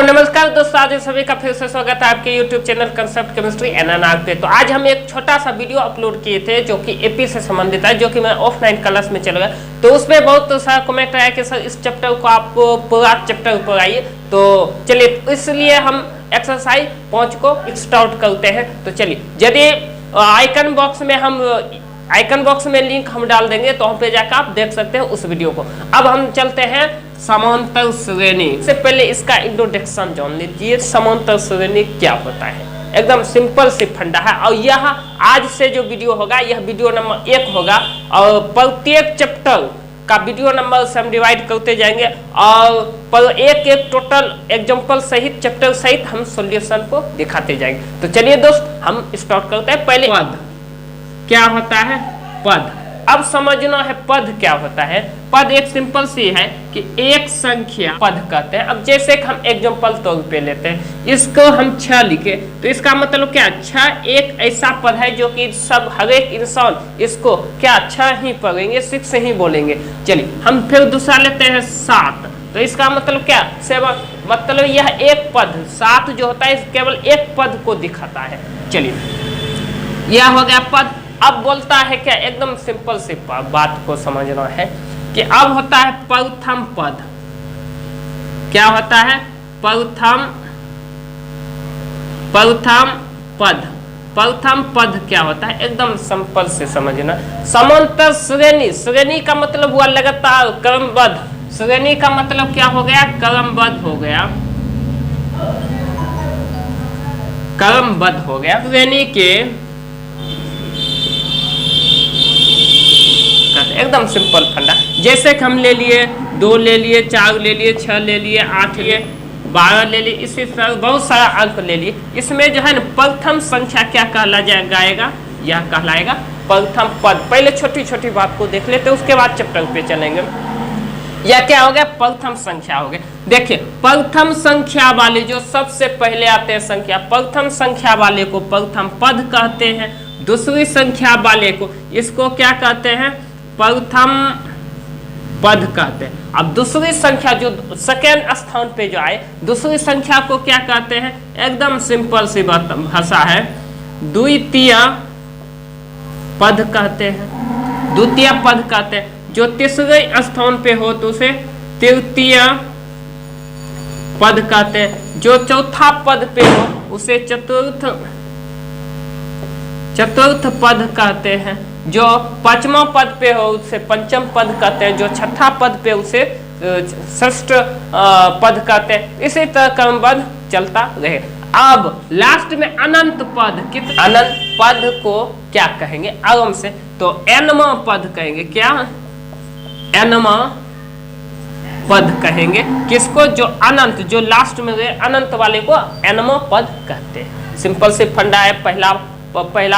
नमस्कार दोस्तों, आज सभी का फिर से स्वागत है आपके YouTube चैनल कंसेप्ट केमिस्ट्री एनएनआर पे। तो आज हम एक छोटा सा वीडियो अपलोड किए थे जो कि एपी से संबंधित है, जो कि मैं ऑफलाइन क्लास में चल गया। तो उसमें बहुत सारा कमेंट आया कि सर इस चैप्टर को आप पूरा चैप्टर पढ़ाइए। तो चलिए, इसलिए हम एक्सरसाइज 5 को स्टार्ट करते हैं। तो चलिए, यदि आइकन बॉक्स में लिंक हम डाल देंगे तो हम पे जाकर आप देख सकते हैं उस वीडियो को। अब हम चलते हैं समांतर श्रेणी से। पहले इसका इंट्रोडक्शन जान लीजिए। समांतर श्रेणी क्या होता है, एकदम सिंपल सी फंडा है। और यह आज से जो वीडियो होगा, यह वीडियो नंबर 1 होगा और प्रत्येक चैप्टर का वीडियो नंबर से हम डिवाइड करते जाएंगे और पर एक टोटल एग्जांपल सहित चैप्टर सहित हम सॉल्यूशन को दिखाते जाएंगे। तो चलिए दोस्त, हम स्टार्ट करते हैं। पहले पद क्या होता है, पद। अब समझना है पद क्या होता है। पद एक सिंपल सी है कि एक संख्या पद कहते हैं। अब जैसे कि हम एग्जांपल तौर पे लेते हैं, इसको हम 6 लिखे तो इसका मतलब क्या, 6 एक ऐसा पद है जो कि सब हर एक इंसान इसको क्या 6 ही पढ़ेंगे, 6 ही बोलेंगे। चलिए, हम फिर दूसरा लेते हैं 7। तो इसका मतलब क्या, 7, मतलब यह एक पद 7 जो होता है केवल एक पद को दिखाता है। चलिए, यह हो गया पद। अब बोलता है क्या, एकदम सिंपल सी बात को समझना है कि अब होता है प्रथम पद। क्या होता है, प्रथम पद। प्रथम पद क्या होता है, एकदम सिंपल से समझना। समांतर श्रेणी, श्रेणी का मतलब हुआ लगातार क्रमबद्ध। श्रेणी का मतलब क्या हो गया, क्रमबद्ध हो गया, क्रमबद्ध हो गया। श्रेणी के एकदम सिंपल फंडा। जैसे कि हम ले लिए 2 ले लिए, 4 ले लिए, 6 ले लिए, 8 ले 12 ले लिए, इसी तरह बहुत सारा अंक ले लिए। इसमें जो है ना प्रथम संख्या क्या कहला जाएगा, यह कहलाएगा प्रथम पद। पहले छोटी छोटी बात को देख लेते, उसके बाद चैप्टर पे चलेंगे। यह क्या हो गया, प्रथम संख्या हो गया। देखिए, प्रथम संख्या वाले जो सबसे पहले आते हैं संख्या, प्रथम संख्या वाले को प्रथम पद कहते हैं। दूसरी संख्या वाले को इसको क्या कहते हैं, प्रथम पद कहते हैं। अब दूसरी संख्या जो सेकेंड स्थान पे जो आए, दूसरी संख्या को क्या कहते हैं, एकदम सिंपल सी भाषा है, द्वितीय पद कहते हैं। द्वितीय पद कहते हैं। जो तीसरे स्थान पे हो तो उसे तृतीय पद कहते हैं। जो चौथा पद पे हो उसे चतुर्थ पद कहते हैं। जो 5वां पद पे हो उसे पंचम पद कहते हैं। जो 6ठा पद पे उसे षष्ठ पद कहते हैं। इसी तरह क्रमबद्ध चलता रहे। अब लास्ट में अनंत पद, अनंत पद को क्या कहेंगे, आराम से तो nवां पद कहेंगे। क्या, nवां पद कहेंगे। किसको, जो अनंत, जो लास्ट में गए अनंत वाले को nवां पद कहते हैं। सिंपल से फंडा है। पहला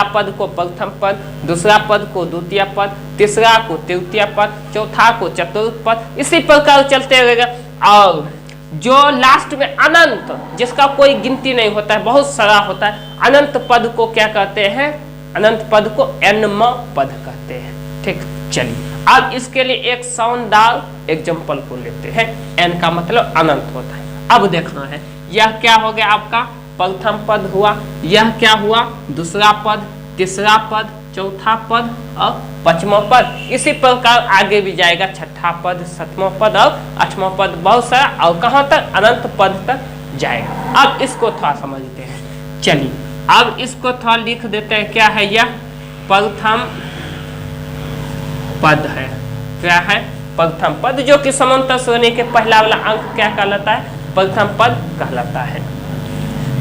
पद को प्रथम पद, दूसरा पद को द्वितीय पद, तीसरा को तृतीय पद, चौथा को चतुर्थ पद, इसी प्रकार चलते रहेगा। और जो लास्ट में अनंत, जिसका कोई गिनती नहीं होता है, बहुत सारा होता है, अनंत पद को क्या कहते हैं, अनंत पद को nवां पद कहते हैं। ठीक, चलिए अब इसके लिए एक शानदार एग्जांपल को लेते हैं। n का मतलब अनंत होता है। अब देखना है, यह क्या हो गया आपका प्रथम पद हुआ, यह क्या हुआ दूसरा पद, तीसरा पद, चौथा पद और 5वां पद। इसी प्रकार आगे भी जाएगा, 6ठा पद, 7वां पद और 8वां पद, बहुत सारा, और कहां तक, अनंत पद तक जाएगा। अब इसको थोड़ा समझते हैं। चलिए, अब इसको थोड़ा लिख देते हैं। क्या है, यह प्रथम पद है। क्या है, प्रथम पद, जो कि समांतर श्रेणी के पहला वाला अंक क्या कहलाता है, प्रथम पद कहलाता है।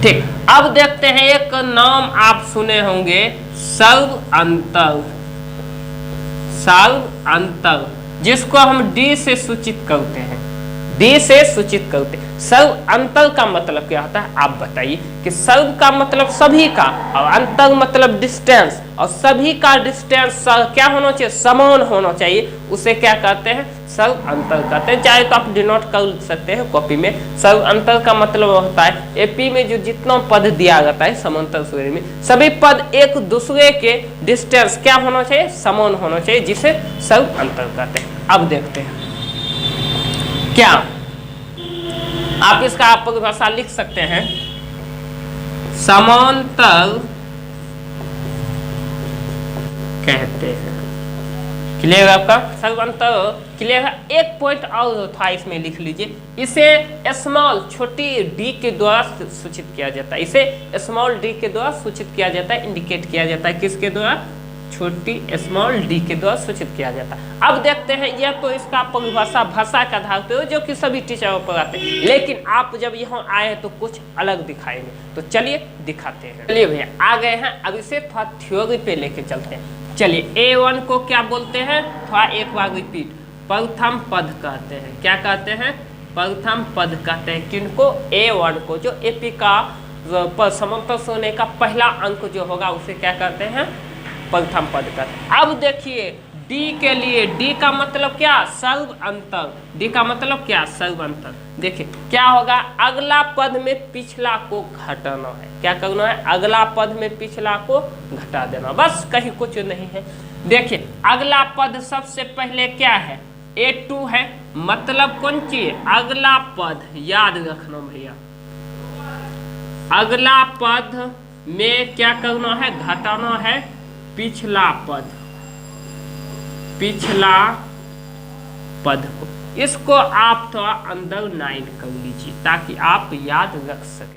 ठीक, अब देखते हैं, एक नाम आप सुने होंगे, सर्वांतर। सर्वांतर, जिसको हम D से सूचित करते हैं, D से सूचित करते हैं। सर्वांतर का मतलब क्या होता है, आप बताइए। कि सर्व का मतलब सभी का, और अंतर मतलब डिस्टेंस, और सभी का डिस्टेंस क्या होना चाहिए, समान होना चाहिए। उसे क्या कहते हैं, सर्वांतर कहते हैं। चाहे तो आप डिनोट कर सकते हैं कॉपी में। सर्वांतर का मतलब होता है एपी में जो जितना पद दिया जाता है समांतर श्रेणी में, सभी पद एक दूसरे के डिस्टेंस क्या होना चाहिए, समान होना चाहिए, जिसे सर्वांतर कहते हैं। अब देखते हैं क्या आप इसका आप परिभाषा लिख सकते हैं, समांतर कहते हैं। क्लियर आपका समांतर क्लियर है। एक पॉइंट और था इसमें लिख लीजिए, इसे स्मॉल छोटी डी के द्वारा सूचित किया जाता है। इसे स्मॉल डी के द्वारा सूचित किया जाता है, इंडिकेट किया जाता है। किसके द्वारा? छोटी स्मॉल डी के द्वारा सूचित किया जाता है। अब देखते हैं, यह तो इसका परिभाषा भाषा के आधार पर जो कि सभी टीचरों पर आते हैं, लेकिन आप जब यहाँ आए तो कुछ अलग दिखाएंगे। तो चलिए दिखाते हैं। चलिए भैया आ गए हैं, अब इसे थोड़ा थ्योरी पे लेके चलते हैं। चलिए A1 को क्या बोलते हैं, थोड़ा एक बार रिपीट, प्रथम पद कहते हैं। क्या कहते हैं? प्रथम पद कहते हैं। किनको? A1 को, जो एपी का समांतर होने का पहला अंक जो होगा उसे क्या कहते हैं? प्रथम पद कहते हैं। अब देखिए डी के लिए, डी का मतलब क्या? सर्व अंतर। डी का मतलब क्या? सर्व अंतर। देखिए क्या होगा, अगला पद में पिछला को घटाना है। क्या करना है? अगला पद में पिछला को घटा देना, बस, कहीं कुछ नहीं है। देखिए अगला पद सबसे पहले क्या है? A2 है, मतलब कौन चीज? अगला पद, याद रखना भैया, अगला पद में क्या करना है? घटाना है पिछला पद, पिछला पद को। इसको आप थोड़ा अंडरलाइन कर लीजिए ताकि आप याद रख सकें।